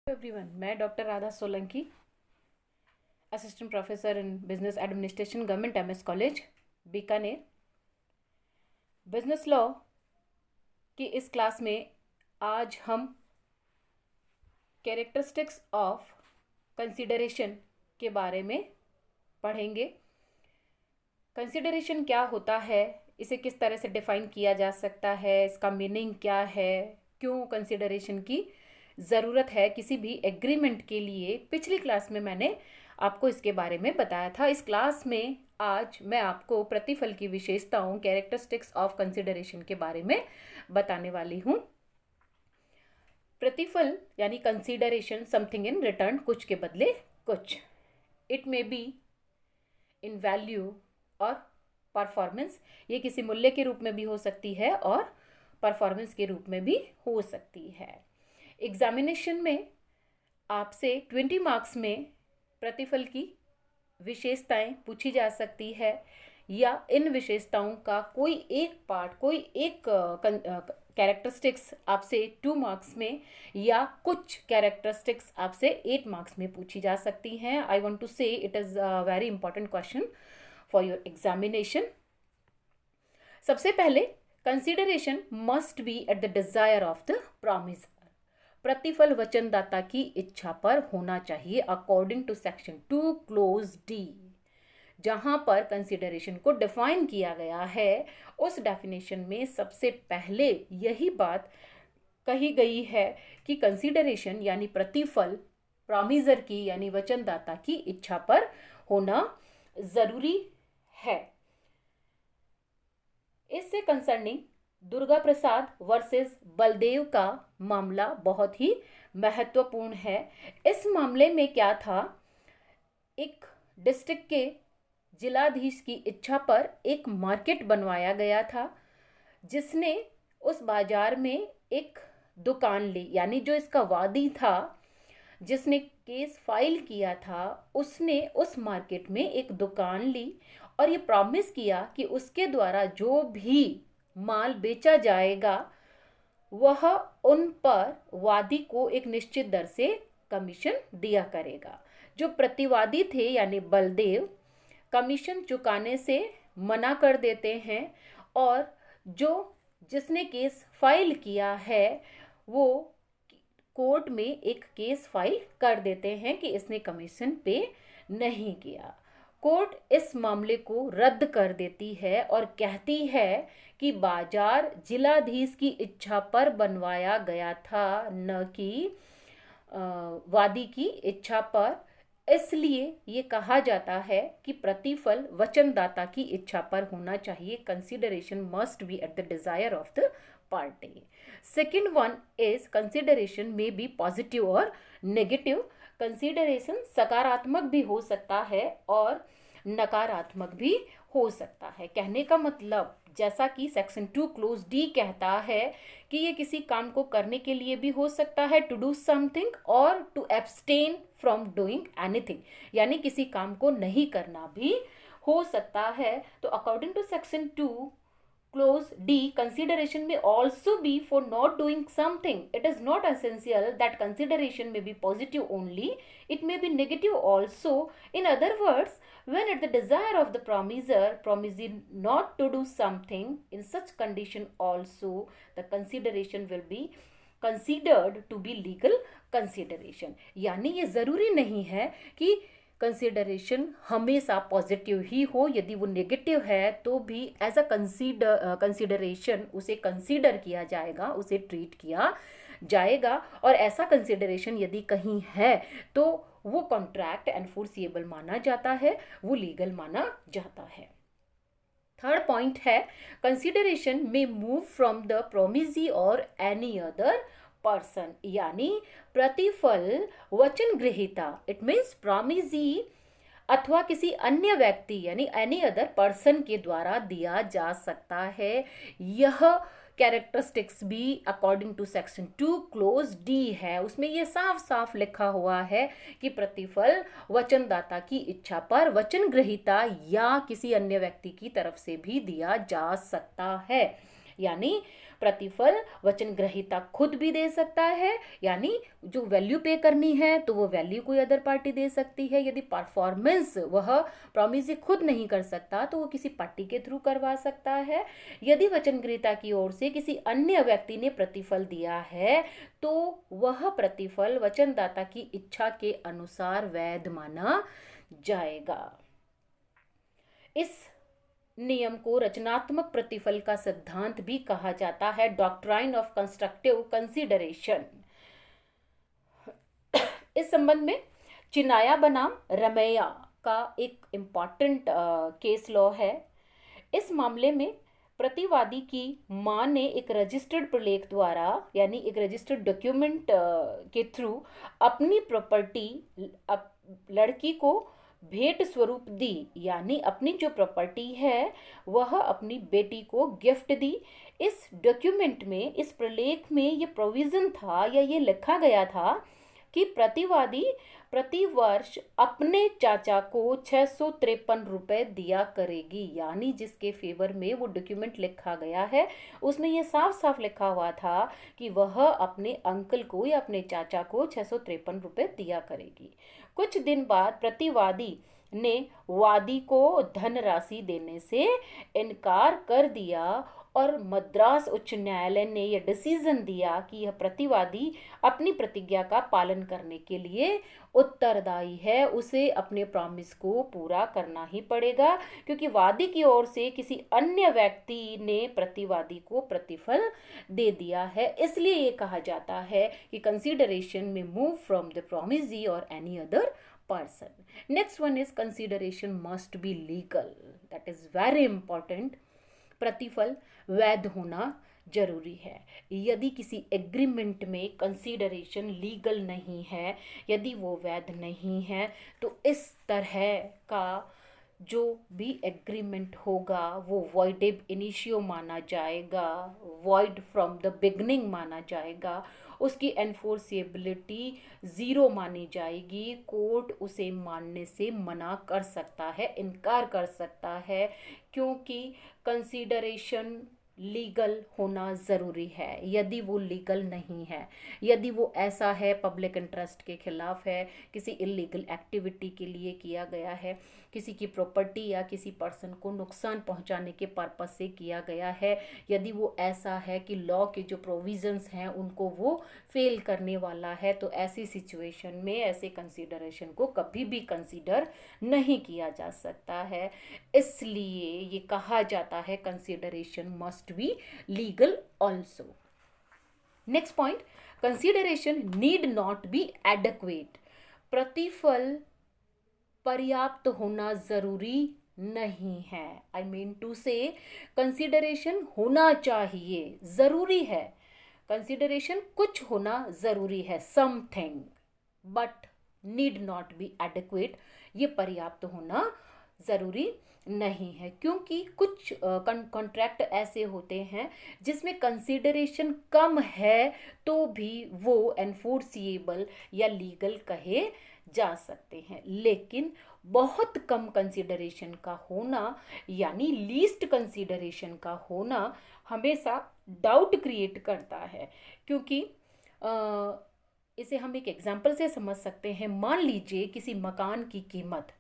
Everyone, मैं doctor Radha Solanki, assistant professor in business administration, government MS college Bikaner. Business law की इस class में आज हम कैरेक्टरिस्टिक्स ऑफ कंसिडरेशन के बारे में पढ़ेंगे। कंसिडरेशन क्या होता है, इसे किस तरह से डिफाइन किया जा सकता है, इसका मीनिंग क्या है, क्यों कंसिडरेशन की ज़रूरत है किसी भी एग्रीमेंट के लिए। पिछली क्लास में मैंने आपको इसके बारे में बताया था। इस क्लास में आज मैं आपको प्रतिफल की विशेषताओं, कैरेक्टरिस्टिक्स ऑफ कंसिडरेशन के बारे में बताने वाली हूँ। प्रतिफल यानी कंसिडरेशन, समथिंग इन रिटर्न, कुछ के बदले कुछ। It may be in value और परफॉर्मेंस, ये किसी मूल्य के रूप में भी हो सकती है और परफॉर्मेंस के रूप में भी हो सकती है। एग्जामिनेशन में आपसे 20 मार्क्स में प्रतिफल की विशेषताएं पूछी जा सकती है, या इन विशेषताओं का कोई एक पार्ट, कोई एक कैरेक्टरिस्टिक्स आपसे 2 मार्क्स में, या कुछ कैरेक्टरिस्टिक्स आपसे 8 मार्क्स में पूछी जा सकती हैं। I want to say it is a very important question for your examination. सबसे पहले, consideration must be at the desire of the promisor. प्रतिफल वचनदाता की इच्छा पर होना चाहिए according to section 2 clause D. जहां पर कंसिडरेशन को डिफाइन किया गया है, उस डेफिनेशन में सबसे पहले यही बात कही गई है कि कंसिडरेशन यानी प्रतिफल प्रॉमिसर की यानी वचनदाता की इच्छा पर होना जरूरी है। इससे कंसर्निंग दुर्गा प्रसाद वर्सेस बलदेव का मामला बहुत ही महत्वपूर्ण है। इस मामले में क्या था, एक डिस्ट्रिक्ट के जिलाधीश की इच्छा पर एक मार्केट बनवाया गया था, जिसने उस बाजार में एक दुकान ली, यानी जो इसका वादी था, जिसने केस फाइल किया था, उसने उस मार्केट में एक दुकान ली और ये प्रॉमिस किया कि उसके द्वारा जो भी माल बेचा जाएगा वह उन पर वादी को एक निश्चित दर से कमीशन दिया करेगा। जो प्रतिवादी थे यानी बलदेव, कमीशन चुकाने से मना कर देते हैं, और जिसने केस फाइल किया है वो कोर्ट में एक केस फाइल कर देते हैं कि इसने कमीशन पे नहीं किया। कोर्ट इस मामले को रद्द कर देती है और कहती है कि बाजार जिलाधीश की इच्छा पर बनवाया गया था, न कि वादी की इच्छा पर। इसलिए ये कहा जाता है कि प्रतिफल वचनदाता की इच्छा पर होना चाहिए। Consideration must be at the desire of the party. Second one is consideration में बी पॉजिटिव और नेगेटिव। कंसिडरेशन सकारात्मक भी हो सकता है और नकारात्मक भी हो सकता है। कहने का मतलब, जैसा कि सेक्शन 2 क्लोज डी कहता है कि ये किसी काम को करने के लिए भी हो सकता है, टू डू समथिंग, और to abstain from doing anything, यानी किसी काम को नहीं करना भी हो सकता है। तो according to section 2 clause D, consideration may also be for not doing something. It is not essential that consideration may be positive only. It may be negative also. In other words, when at the desire of the promiser promising not to do something, in such condition also the consideration will be considered to be legal consideration. यानी ये ज़रूरी नहीं है कि consideration हमेशा positive ही हो। यदि वो नेगेटिव है तो भी एज अ कंसिडरेशन उसे कंसीडर किया जाएगा, उसे ट्रीट किया जाएगा। और ऐसा कंसिडरेशन यदि कहीं है तो वो कॉन्ट्रैक्ट एनफोर्सिएबल माना जाता है, वो लीगल माना जाता है। थर्ड पॉइंट है, कंसिडरेशन में मूव फ्रॉम द प्रोमिसी और एनी अदर पर्सन, यानी प्रतिफल वचन ग्रहीता, इट मीन्स प्रॉमिसी, अथवा किसी अन्य व्यक्ति यानी एनी अदर पर्सन के द्वारा दिया जा सकता है। यह कैरेक्टरिस्टिक्स भी according to section 2 clause D है। उसमें यह साफ साफ लिखा हुआ है कि प्रतिफल वचनदाता की इच्छा पर वचन ग्रहीता या किसी अन्य व्यक्ति की तरफ से भी दिया जा सकता है। यानी प्रतिफल वचन ग्रहीता खुद भी दे सकता है, यानी जो वैल्यू पे करनी है तो वो वैल्यू कोई अदर पार्टी दे सकती है। यदि परफॉर्मेंस वह प्रॉमिस खुद नहीं कर सकता तो वो किसी पार्टी के थ्रू करवा सकता है। यदि वचन ग्रहीता की ओर से किसी अन्य व्यक्ति ने प्रतिफल दिया है तो वह प्रतिफल वचनदाता की इच्छा के अनुसार वैध माना जाएगा। इस नियम को रचनात्मक प्रतिफल का सिद्धांत भी कहा जाता है, डॉक्ट्राइन ऑफ कंस्ट्रक्टिव कंसीडरेशन। इस संबंध में चिनाया बनाम रमैया का एक इम्पॉर्टेंट केस लॉ है। इस मामले में प्रतिवादी की मां ने एक रजिस्टर्ड प्रलेख द्वारा यानी एक रजिस्टर्ड डॉक्यूमेंट के थ्रू अपनी प्रॉपर्टी लड़की को भेंट स्वरूप दी, यानी अपनी जो प्रॉपर्टी है वह अपनी बेटी को गिफ्ट दी। इस डॉक्यूमेंट में, इस प्रलेख में ये प्रोविजन था या ये लिखा गया था कि प्रतिवादी प्रति वर्ष अपने चाचा को 653 रुपये दिया करेगी, यानी जिसके फेवर में वो डॉक्यूमेंट लिखा गया है उसमें ये साफ साफ लिखा हुआ था कि वह अपने अंकल को या अपने चाचा को 653 रुपये दिया करेगी। कुछ दिन बाद प्रतिवादी ने वादी को धनराशि देने से इनकार कर दिया और मद्रास उच्च न्यायालय ने यह डिसीजन दिया कि यह प्रतिवादी अपनी प्रतिज्ञा का पालन करने के लिए उत्तरदायी है, उसे अपने प्रॉमिस को पूरा करना ही पड़ेगा, क्योंकि वादी की ओर से किसी अन्य व्यक्ति ने प्रतिवादी को प्रतिफल दे दिया है। इसलिए ये कहा जाता है कि कंसीडरेशन में मूव फ्रॉम द प्रॉमिसी और any other person. Next one is consideration must be legal. That is very important. प्रतिफल वैध होना जरूरी है। यदि किसी एग्रीमेंट में कंसीडरेशन लीगल नहीं है, यदि वो वैध नहीं है, तो इस तरह का जो भी एग्रीमेंट होगा वो वॉइड एब इनिशियो माना जाएगा, वॉइड फ्रॉम द बिगनिंग माना जाएगा, उसकी एनफोर्सेबिलिटी ज़ीरो मानी जाएगी। कोर्ट उसे मानने से मना कर सकता है, इनकार कर सकता है, क्योंकि कंसीडरेशन लीगल होना ज़रूरी है। यदि वो लीगल नहीं है, यदि वो ऐसा है पब्लिक इंटरेस्ट के खिलाफ है, किसी इलीगल एक्टिविटी के लिए किया गया है, किसी की प्रॉपर्टी या किसी पर्सन को नुकसान पहुंचाने के पर्पस से किया गया है, यदि वो ऐसा है कि लॉ के जो प्रोविजंस हैं उनको वो फेल करने वाला है, तो ऐसी सिचुएशन में ऐसे कंसीडरेशन को कभी भी कंसीडर नहीं किया जा सकता है। इसलिए ये कहा जाता है consideration must be legal also. Next point, consideration need not be adequate. प्रतिफल पर्याप्त होना जरूरी नहीं है। आई मीन टू से कंसीडरेशन होना चाहिए, जरूरी है। कंसीडरेशन कुछ होना जरूरी है, something, but need not be adequate. ये पर्याप्त होना जरूरी नहीं है, क्योंकि कुछ कॉन्ट्रैक्ट ऐसे होते हैं जिसमें कंसीडरेशन कम है तो भी वो एनफोर्सिएबल या लीगल कहे जा सकते हैं, लेकिन बहुत कम कंसीडरेशन का होना यानी लीस्ट कंसीडरेशन का होना हमेशा डाउट क्रिएट करता है। क्योंकि इसे हम एक एग्जांपल से समझ सकते हैं। मान लीजिए किसी मकान की कीमत,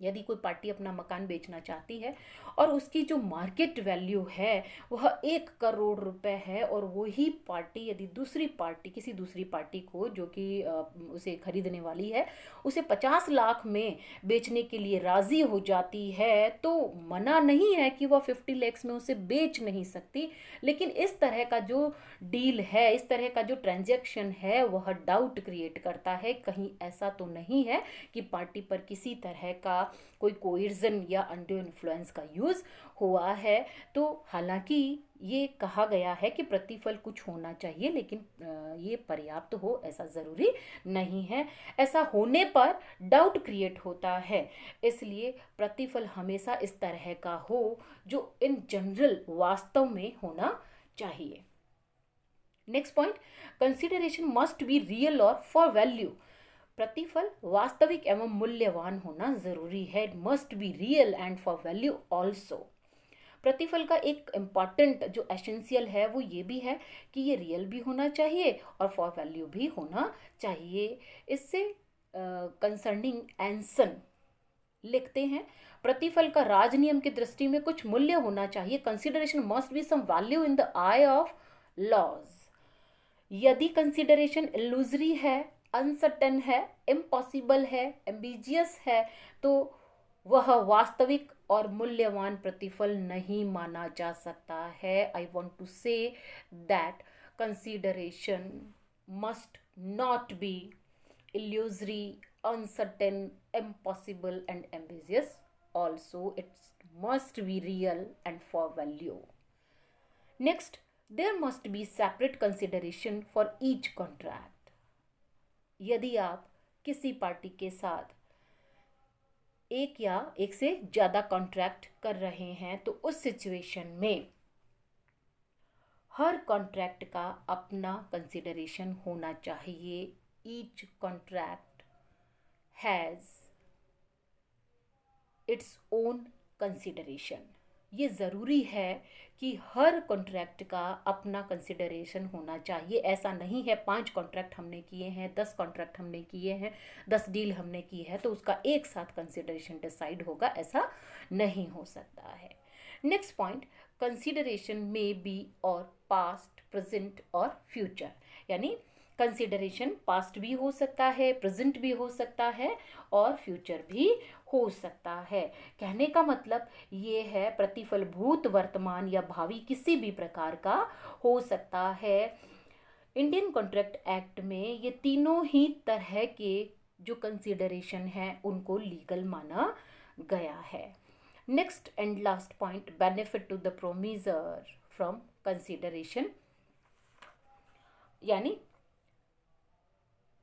यदि कोई पार्टी अपना मकान बेचना चाहती है और उसकी जो मार्केट वैल्यू है वह 1 करोड़ रुपए है, और वही पार्टी यदि किसी दूसरी पार्टी को जो कि उसे खरीदने वाली है उसे 50 लाख में बेचने के लिए राजी हो जाती है, तो मना नहीं है कि वह 50 लाख में उसे बेच नहीं सकती। लेकिन इस तरह का जो डील है, इस तरह का जो ट्रांजैक्शन है वह डाउट क्रिएट करता है। कहीं ऐसा तो नहीं है कि पार्टी पर किसी तरह का कोई कोइर्जन या अंडर इन्फ्लुएंस का यूज हुआ है। तो हालांकि ये कहा गया है कि प्रतिफल कुछ होना चाहिए, लेकिन ये पर्याप्त हो ऐसा ज़रूरी नहीं है। ऐसा होने पर डाउट क्रिएट होता है, इसलिए प्रतिफल हमेशा इस तरह का हो जो इन जनरल वास्तव में होना चाहिए। Next point, consideration must be real और फॉर वैल्यू। प्रतिफल वास्तविक एवं मूल्यवान होना जरूरी है। It must be real and for value also. प्रतिफल का एक इम्पॉर्टेंट जो एसेंशियल है वो ये भी है कि ये रियल भी होना चाहिए और फॉर वैल्यू भी होना चाहिए। इससे कंसर्निंग एंसन लिखते हैं, प्रतिफल का राज नियम की दृष्टि में कुछ मूल्य होना चाहिए। Consideration must be some value in the eye of laws. यदि कंसिडरेशन इल्यूजरी है, अनसर्टेन है, इम्पॉसिबल है, एम्बिजियस है, तो वह वास्तविक और मूल्यवान प्रतिफल नहीं माना जा सकता है। I want to say that consideration must not be illusory, uncertain, impossible, and ambiguous. Also, it must be real and for value. Next, there must be separate consideration for each contract. यदि आप किसी party के साथ एक या एक से ज़्यादा कॉन्ट्रैक्ट कर रहे हैं तो उस सिचुएशन में हर कॉन्ट्रैक्ट का अपना कंसिडरेशन होना चाहिए। Each contract has its own consideration. ये ज़रूरी है कि हर कॉन्ट्रैक्ट का अपना कंसिडरेशन होना चाहिए। ऐसा नहीं है 5 कॉन्ट्रैक्ट हमने किए हैं, 10 कॉन्ट्रैक्ट हमने किए हैं, 10 डील हमने की है तो उसका एक साथ कंसिडरेशन डिसाइड होगा, ऐसा नहीं हो सकता है। नेक्स्ट पॉइंट, कंसिडरेशन में बी और पास्ट, प्रेजेंट और फ्यूचर, यानी कंसिडरेशन पास्ट भी हो सकता है, प्रेजेंट भी हो सकता है और फ्यूचर भी हो सकता है। कहने का मतलब ये है प्रतिफल भूत, वर्तमान या भावी किसी भी प्रकार का हो सकता है। इंडियन कॉन्ट्रैक्ट एक्ट में ये तीनों ही तरह के जो कंसिडरेशन है उनको लीगल माना गया है। Next and last point, benefit to the promisor from consideration, यानी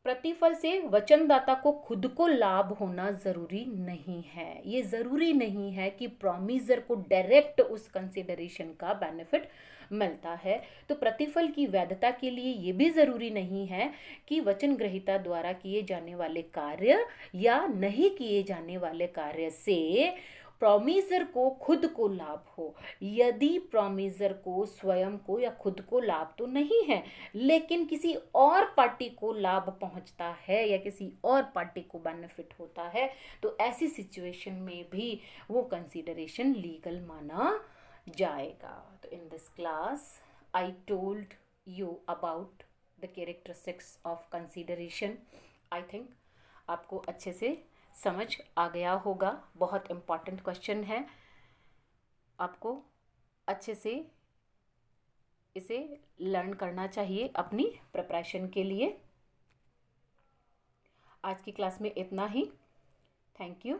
प्रतिफल से वचनदाता को खुद को लाभ होना जरूरी नहीं है। ये जरूरी नहीं है कि प्रॉमिसर को डायरेक्ट उस कंसिडरेशन का बेनिफिट मिलता है। तो प्रतिफल की वैधता के लिए ये भी जरूरी नहीं है कि वचन ग्रहीता द्वारा किए जाने वाले कार्य या नहीं किए जाने वाले कार्य से प्रॉमिसर को खुद को लाभ हो। यदि प्रॉमिसर को स्वयं को या खुद को लाभ तो नहीं है लेकिन किसी और पार्टी को लाभ पहुंचता है या किसी और पार्टी को बेनिफिट होता है तो ऐसी सिचुएशन में भी वो कंसीडरेशन लीगल माना जाएगा। तो in this class I told you about the characteristics of consideration. I think आपको अच्छे से समझ आ गया होगा। बहुत इम्पॉर्टेंट क्वेश्चन है, आपको अच्छे से इसे लर्न करना चाहिए अपनी प्रिपरेशन के लिए। आज की क्लास में इतना ही। Thank you.